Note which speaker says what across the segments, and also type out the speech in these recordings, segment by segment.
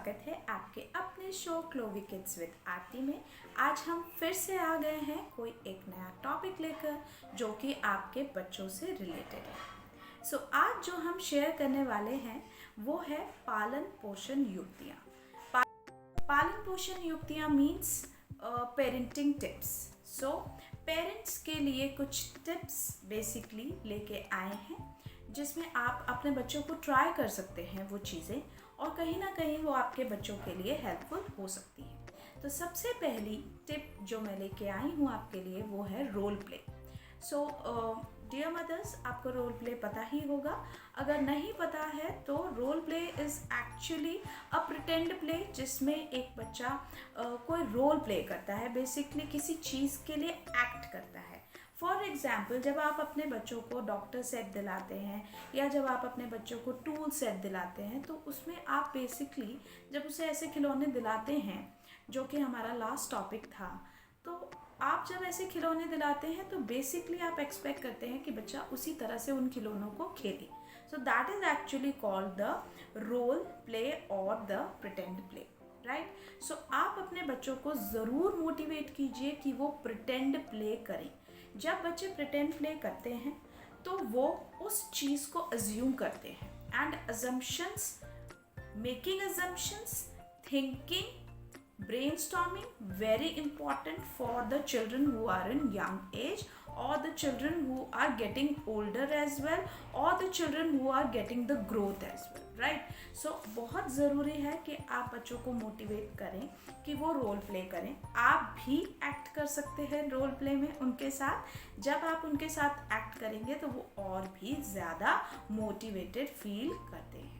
Speaker 1: स्वागत है आपके अपने शो क्लोवी किड्स विद आरती में। आज हम फिर से आ गए हैं कोई एक नया टॉपिक लेकर जो कि आपके बच्चों से रिलेटेड है। सो आज जो हम शेयर करने वाले हैं वो है पालन पोषण युक्तियाँ। पालन पोषण युक्तियाँ means parenting tips. So parents के लिए कुछ टिप्स बेसिकली लेके आए हैं जिसमें आप अपने बच्चों को ट्राई कर सकते हैं वो चीज़ें, और कहीं ना कहीं वो आपके बच्चों के लिए हेल्पफुल हो सकती है। तो सबसे पहली टिप जो मैं लेके आई हूँ आपके लिए वो है role play. So dear mothers, आपको रोल प्ले पता ही होगा। अगर नहीं पता है तो role play is actually a pretend play जिसमें एक बच्चा कोई रोल प्ले करता है, बेसिकली किसी चीज़ के लिए एक्ट करता है। फॉर एग्ज़ाम्पल, जब आप अपने बच्चों को डॉक्टर सेट दिलाते हैं या जब आप अपने बच्चों को टूल सेट दिलाते हैं तो उसमें आप बेसिकली जब उसे ऐसे खिलौने दिलाते हैं, जो कि हमारा लास्ट टॉपिक था, तो आप जब ऐसे खिलौने दिलाते हैं तो बेसिकली आप एक्सपेक्ट करते हैं कि बच्चा उसी तरह से उन खिलौनों को खेले। So that is actually called the role play और the pretend play, right. So आप अपने बच्चों को ज़रूर मोटिवेट कीजिए कि वो प्रिटेंड प्ले करें। जब बच्चे प्रिटेंड प्ले करते हैं तो वो उस चीज़ को अज्यूम करते हैं, and assumptions, making assumptions, thinking, brainstorming very important for the children who are in young age or the children who are getting older as well or the children who are getting the growth as well, right? So बहुत ज़रूरी है कि आप बच्चों को motivate करें कि वो रोल प्ले करें। आप भी एक्ट कर सकते हैं रोल प्ले में उनके साथ। जब आप उनके साथ एक्ट करेंगे तो वो और भी ज़्यादा मोटिवेटेड फील करते हैं।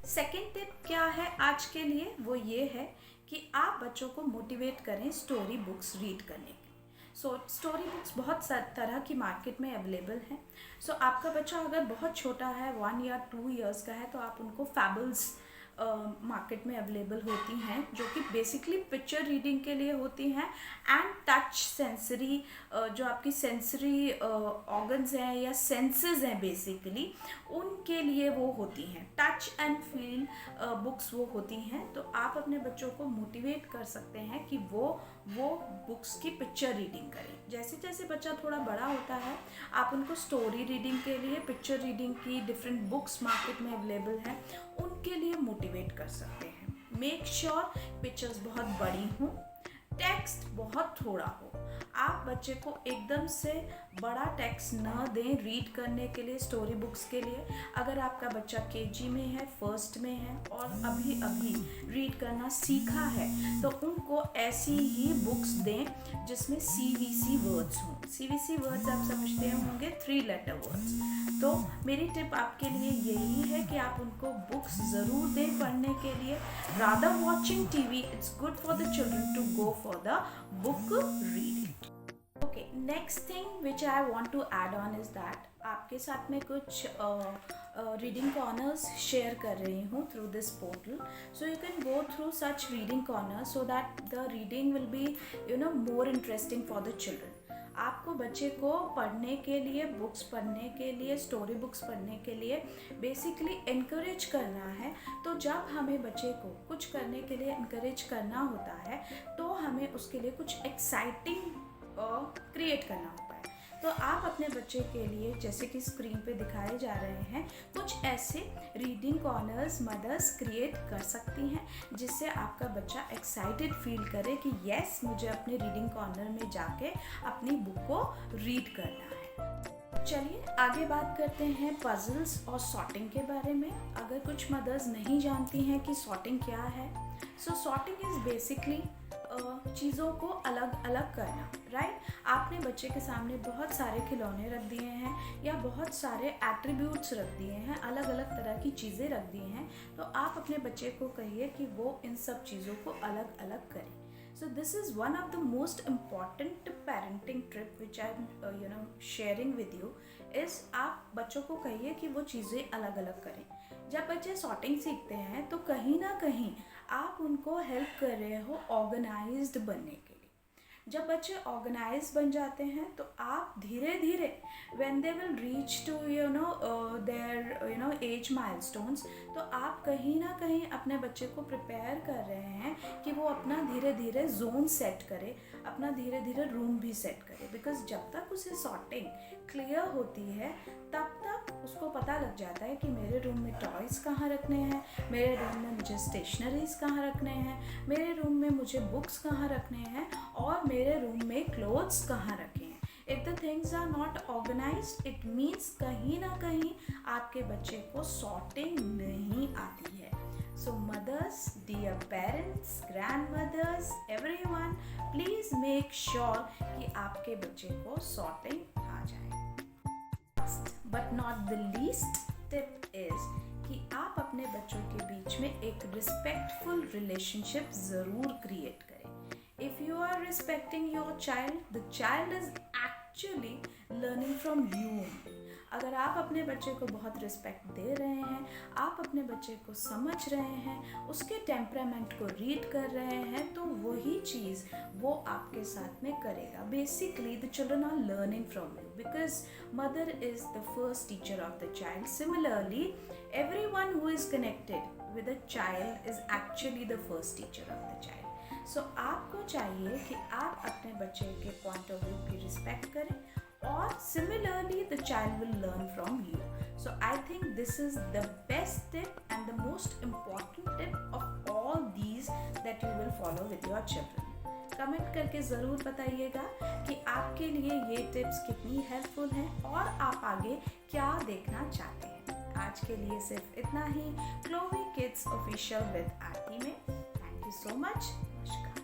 Speaker 1: सेकेंड टिप क्या है आज के लिए, वो ये है कि आप बच्चों को मोटिवेट करें स्टोरी बुक्स रीड करने के। सो स्टोरी बुक्स बहुत तरह की मार्केट में अवेलेबल हैं। सो आपका बच्चा अगर बहुत छोटा है, 1 या 2 इयर्स का है, तो आप उनको फैबल्स मार्केट में अवेलेबल होती हैं जो कि बेसिकली पिक्चर रीडिंग के लिए होती हैं, एंड टच सेंसरी, जो आपकी सेंसरी ऑर्गन्स हैं या सेंसेस हैं बेसिकली, उनके लिए वो होती हैं। टच एंड फील बुक्स वो होती हैं। तो आप अपने बच्चों को मोटिवेट कर सकते हैं कि वो बुक्स की पिक्चर रीडिंग करें। जैसे जैसे बच्चा थोड़ा बड़ा होता है आप उनको स्टोरी रीडिंग के लिए पिक्चर रीडिंग की डिफरेंट बुक्स मार्केट में अवेलेबल हैं, उनके लिए मोटिवेट कर सकते हैं। मेक श्योर पिक्चर्स बहुत बड़ी हों, टेक्स्ट बहुत थोड़ा हो। आप बच्चे को एकदम से बड़ा टेक्स्ट न दें रीड करने के लिए, स्टोरी बुक्स के लिए। अगर आपका बच्चा केजी में है, फर्स्ट में है और अभी अभी रीड करना सीखा है, तो उनको ऐसी ही बुक्स दें जिसमें CVC वर्ड्स हों। CVC वर्ड्स आप समझते होंगे, 3 लेटर वर्ड्स। तो मेरी टिप आपके लिए यही है कि आप उनको बुक्स ज़रूर दें पढ़ने के लिए। Rather watching TV, it's good for the children to go for the book reading. Okay, next thing which I want to add on is that आपके साथ में कुछ रीडिंग कॉर्नर्स शेयर कर रही हूँ through this portal. So you can go through such reading corners so that the reading will be more interesting for the children. आपको बच्चे को पढ़ने के लिए, बुक्स पढ़ने के लिए, स्टोरी बुक्स पढ़ने के लिए बेसिकली इनकरेज करना है। तो जब हमें बच्चे को कुछ करने के लिए इनकरेज करना होता है तो हमें उसके लिए कुछ एक्साइटिंग क्रिएट करना होता है। तो आप अपने बच्चे के लिए, जैसे कि स्क्रीन पे दिखाए जा रहे हैं, कुछ ऐसे रीडिंग कॉर्नर्स मदर्स क्रिएट कर सकती हैं जिससे आपका बच्चा एक्साइटेड फील करे कि यस, मुझे अपने रीडिंग कॉर्नर में जाके अपनी बुक को रीड करना है। चलिए आगे बात करते हैं पजल्स और सॉर्टिंग के बारे में। अगर कुछ मदर्स नहीं जानती हैं कि सॉर्टिंग क्या है, सो सॉर्टिंग इज़ बेसिकली चीज़ों को अलग अलग करना, राइट। आपने बच्चे के सामने बहुत सारे खिलौने रख दिए हैं या बहुत सारे एट्रीब्यूट्स रख दिए हैं, अलग अलग तरह की चीज़ें रख दी हैं, तो आप अपने बच्चे को कहिए कि वो इन सब चीज़ों को अलग अलग करें। So this is one of the most important parenting trip which I'm sharing with you is आप बच्चों को कहिए कि वो चीज़ें अलग अलग करें। जब बच्चे सॉर्टिंग सीखते हैं तो कहीं ना कहीं आप उनको हेल्प कर रहे हो ऑर्गेनाइज्ड बनने के लिए। जब बच्चे ऑर्गेनाइज बन जाते हैं तो आप धीरे धीरे when they will reach to their age milestones, तो आप कहीं ना कहीं अपने बच्चे को प्रिपेयर कर रहे हैं कि वो अपना धीरे धीरे जोन सेट करे, अपना धीरे धीरे रूम भी सेट करे। बिकॉज जब तक उसे सॉर्टिंग क्लियर होती है तब तक उसको पता लग जाता है कि मेरे रूम में टॉयज़ कहाँ रखने हैं, मेरे रूम में मुझे स्टेशनरीज़ कहाँ रखने हैं, मेरे रूम में मुझे बुक्स कहाँ रखने हैं, और मेरे रूम में क्लोथ्स कहाँ रखे हैं। If the things are not organised, it means कहीं ना कहीं आपके बच्चे को सॉर्टिंग नहीं आती है। So mothers, dear parents, grandmothers, everyone, please make sure कि आपके बच्चे को सॉर्टिंग आ जाए। But not the least tip is कि आप अपने बच्चों के बीच में एक respectful relationship ज़रूर क्रिएट करें। If you are respecting your child, the child is actually learning from you. अगर आप अपने बच्चे को बहुत रिस्पेक्ट दे रहे हैं, आप अपने बच्चे को समझ रहे हैं, उसके टेम्परामेंट को रीड कर रहे हैं, तो वही चीज़ वो आपके साथ में करेगा। Basically the children are learning from you because mother is the first teacher of the child. Similarly everyone who is connected with a child is actually the first teacher of the child. So आपको चाहिए कि आप अपने बच्चे के point of view की respect करें, or similarly the child will learn from you. So I think this is the best tip and the most important tip of all these that you will follow with your children. Comment करके ज़रूर बताइएगा कि आपके लिए ये tips कितनी helpful हैं और आप आगे क्या देखना चाहते हैं। आज के लिए सिर्फ इतना ही। क्लोवी किड्स ऑफिशियल विद आरती में। Thank you so much. नमस्कार।